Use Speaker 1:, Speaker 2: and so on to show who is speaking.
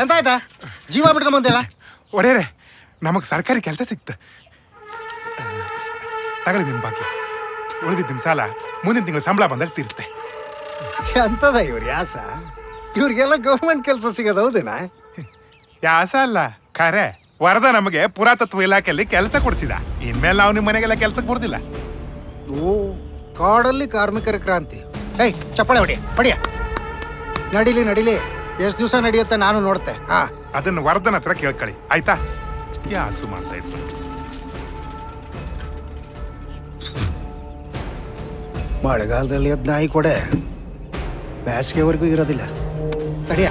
Speaker 1: ಎಂತ ಆಯ್ತಾ ಜೀವ ಬಿಟ್ಕೊಂಬಂದಿಲ್ಲ
Speaker 2: ಒಡೆಯರೆ ನಮಗೆ ಸರ್ಕಾರಿ ಕೆಲಸ ಸಿಕ್ತ ತಗೊಳ್ಳಿ ನಿಮ್ಮ ಬಾಕಿ ಉಳಿದಿದ್ದು ನಿಮ್ಮ ಸಾಲ ಮುಂದಿನ ತಿಂಗಳು ಸಂಬಳ ಬಂದಾಗ ತೀರುತ್ತೆ.
Speaker 1: ಎಂತದ ಇವ್ರು ಯಾಸ ಇವ್ರಿಗೆಲ್ಲ ಗೌರ್ಮೆಂಟ್ ಕೆಲಸ ಸಿಗೋದು ಹೌದೇನಾ?
Speaker 2: ಯಾಸ ಅಲ್ಲ ಖರೆ ವರದ ನಮಗೆ ಪುರಾತತ್ವ ಇಲಾಖೆಯಲ್ಲಿ ಕೆಲಸ ಕೊಡಿಸಿದ. ಇನ್ಮೇಲೆ ನಾವು ನಿಮ್ಮ ಮನೆಗೆಲ್ಲ ಕೆಲಸಕ್ಕೆ ಬರ್ದಿಲ್ಲ.
Speaker 1: ಓ ಕಾಡಲ್ಲಿ ಕಾರ್ಮಿಕರ ಕ್ರಾಂತಿ. ಏಯ್ ಚಪ್ಪಳೆ ಹೊಡಿಯ ನಡಿಲಿ ಎಷ್ಟು ದಿವಸ ನಡೆಯುತ್ತೆ ನಾನು ನೋಡ್ತೆ. ಹಾ
Speaker 2: ಅದನ್ನು ವರದನ ಹತ್ರ ಕೇಳ್ಕೊಳ್ಳಿ ಆಯ್ತಾ? ಯಾಸು ಮಾಡ್ತಾ ಇದ್ರು.
Speaker 1: ಮಳೆಗಾಲದಲ್ಲಿ ಅದ್ ನಾಯಿ ಕೊಡೆ ಬೇಸಿಗೆವರೆಗೂ ಇರೋದಿಲ್ಲ. ತಡಿಯ